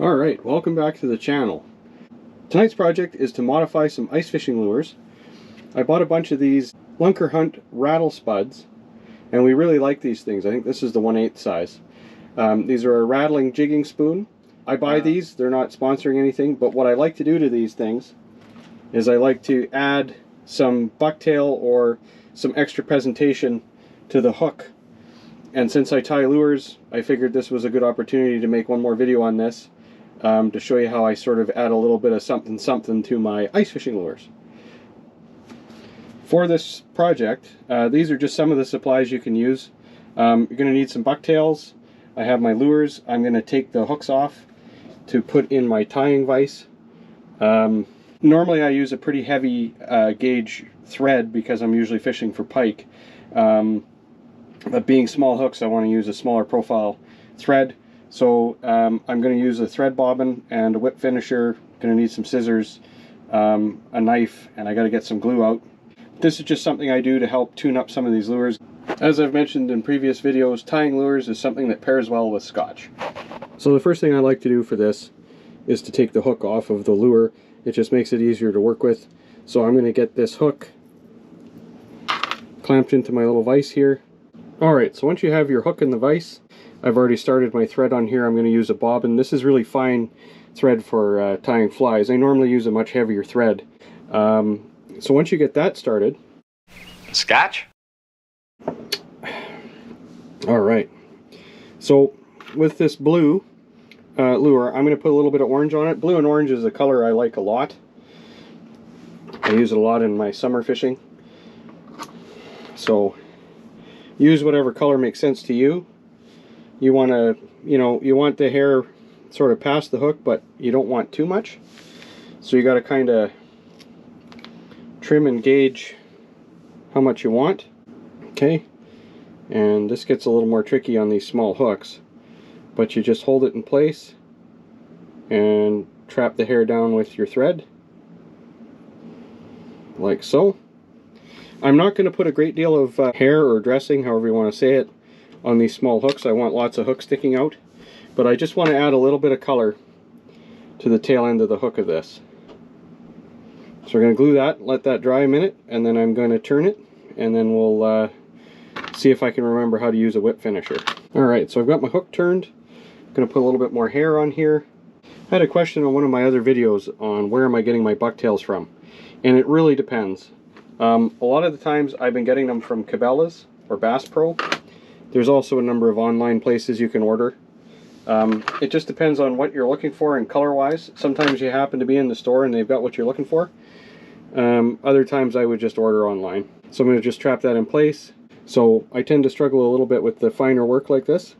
Alright, welcome back to the channel. Tonight's project is to modify some ice fishing lures. I bought a bunch of these Lunker Hunt rattle spuds, and we really like these things. I think this is the 1/8 size. These are a rattling jigging spoon. I buy these, they're not sponsoring anything, but what I like to do to these things is I like to add some bucktail or some extra presentation to the hook. And since I tie lures, I figured this was a good opportunity to make one more video on this. To show you how I sort of add a little bit of something to my ice fishing lures. For this project, these are just some of the supplies you can use. You're going to need some bucktails. I have my lures. I'm going to take the hooks off to put in my tying vise. Normally I use a pretty heavy gauge thread because I'm usually fishing for pike. But being small hooks, I want to use a smaller profile thread. So I'm going to use a thread bobbin and a whip finisher. Going to need some scissors, a knife, and I got to get some glue out. This is just something I do to help tune up some of these lures. As I've mentioned in previous videos, tying lures is something that pairs well with scotch. So the first thing I like to do for this is to take the hook off of the lure. It just makes it easier to work with. So I'm going to get this hook clamped into my little vise here. Alright, so once you have your hook in the vise, I've already started my thread on here. I'm going to use a bobbin. This is really fine thread for tying flies. I normally use a much heavier thread. So once you get that started... Scotch? Alright. So with this blue lure, I'm going to put a little bit of orange on it. Blue and orange is a color I like a lot. I use it a lot in my summer fishing. So use whatever color makes sense to you. You want to, you want the hair sort of past the hook, but you don't want too much. So you got to kind of trim and gauge how much you want. Okay. And this gets a little more tricky on these small hooks. But you just hold it in place and trap the hair down with your thread. Like so. I'm not going to put a great deal of hair or dressing, however you want to say it, on these small hooks. I want lots of hooks sticking out, but I just want to add a little bit of color to the tail end of the hook of this. So we're going to glue that, let that dry a minute, and then I'm going to turn it, and then we'll see if I can remember how to use a whip finisher. Alright, so I've got my hook turned. I'm going to put a little bit more hair on here. I had a question on one of my other videos on where am I getting my bucktails from, and it really depends. A lot of the times I've been getting them from Cabela's or Bass Pro. There's also a number of online places you can order. It just depends on what you're looking for and color-wise. Sometimes you happen to be in the store and they've got what you're looking for. Other times I would just order online. So I'm going to just trap that in place. So I tend to struggle a little bit with the finer work like this,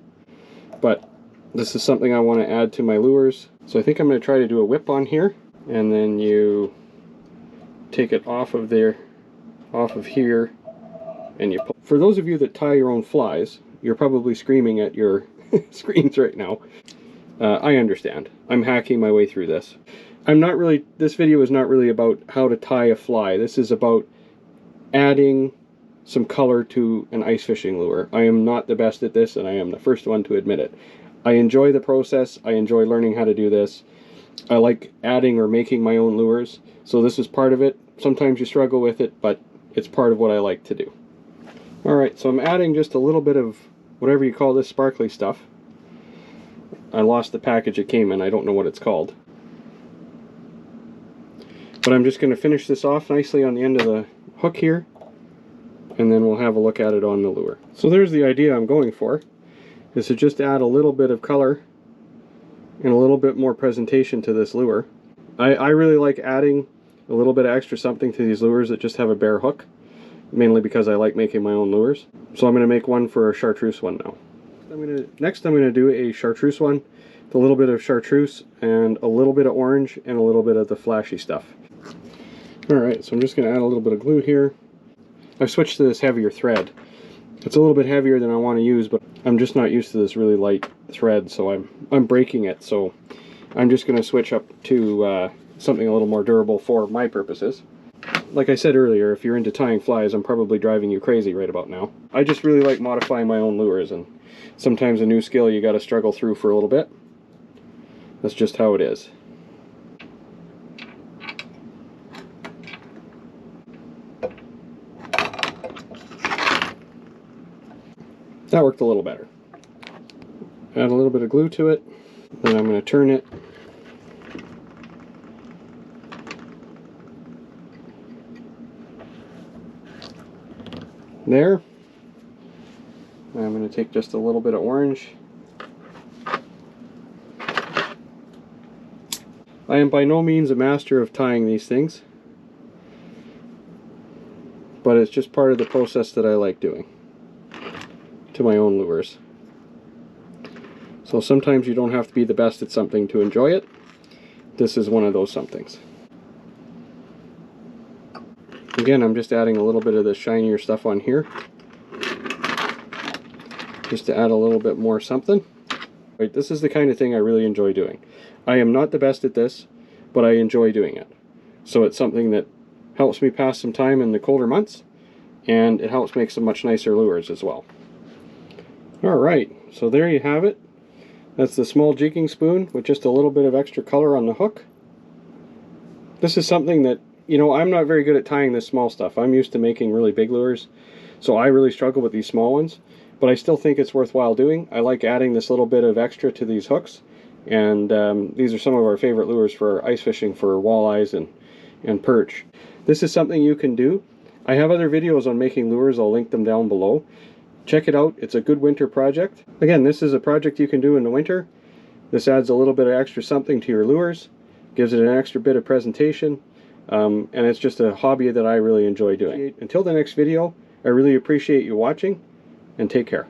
but this is something I want to add to my lures. So I think I'm going to try to do a whip on here, and then you take it off of there, off of here, and you pull. For those of you that tie your own flies, you're probably screaming at your screens right now. I understand. I'm hacking my way through this. This video is not really about how to tie a fly. This is about adding some color to an ice fishing lure. I am not the best at this, and I am the first one to admit it. I enjoy the process. I enjoy learning how to do this. I like adding or making my own lures, so this is part of it. Sometimes you struggle with it, but it's part of what I like to do. Alright, so I'm adding just a little bit of whatever you call this sparkly stuff. I lost the package it came in. I don't know what it's called. But I'm just going to finish this off nicely on the end of the hook here, and then we'll have a look at it on the lure. So there's the idea I'm going for, is to just add a little bit of color and a little bit more presentation to this lure. I really like adding a little bit of extra something to these lures that just have a bare hook, mainly because I like making my own lures. So I'm going to make one for a chartreuse one now. Next I'm going to do a chartreuse one with a little bit of chartreuse and a little bit of orange and a little bit of the flashy stuff. Alright, so I'm just going to add a little bit of glue here. I've switched to this heavier thread. It's a little bit heavier than I want to use, but I'm just not used to this really light thread, so I'm breaking it. So I'm just going to switch up to something a little more durable for my purposes. Like I said earlier, if you're into tying flies, I'm probably driving you crazy right about now. I just really like modifying my own lures, and sometimes a new skill you got to struggle through for a little bit. That's just how it is. That worked a little better. Add a little bit of glue to it, then I'm going to turn it. There. I'm going to take just a little bit of orange. I am by no means a master of tying these things, but it's just part of the process that I like doing to my own lures. So sometimes you don't have to be the best at something to enjoy it. This is one of those somethings. Again, I'm just adding a little bit of the shinier stuff on here, just to add a little bit more something. Right, this is the kind of thing I really enjoy doing. I am not the best at this, but I enjoy doing it. So it's something that helps me pass some time in the colder months, and it helps make some much nicer lures as well. Alright, so there you have it. That's the small jigging spoon with just a little bit of extra color on the hook. This is something that, you know, I'm not very good at tying this small stuff. I'm used to making really big lures, so I really struggle with these small ones, but I still think it's worthwhile doing. I like adding this little bit of extra to these hooks, and these are some of our favorite lures for ice fishing for walleyes and perch. This is something you can do. I have other videos on making lures. I'll link them down below. Check it out. It's a good winter project. Again, this is a project you can do in the winter. This adds a little bit of extra something to your lures, gives it an extra bit of presentation, and it's just a hobby that I really enjoy doing. Until the next video, I really appreciate you watching, and take care.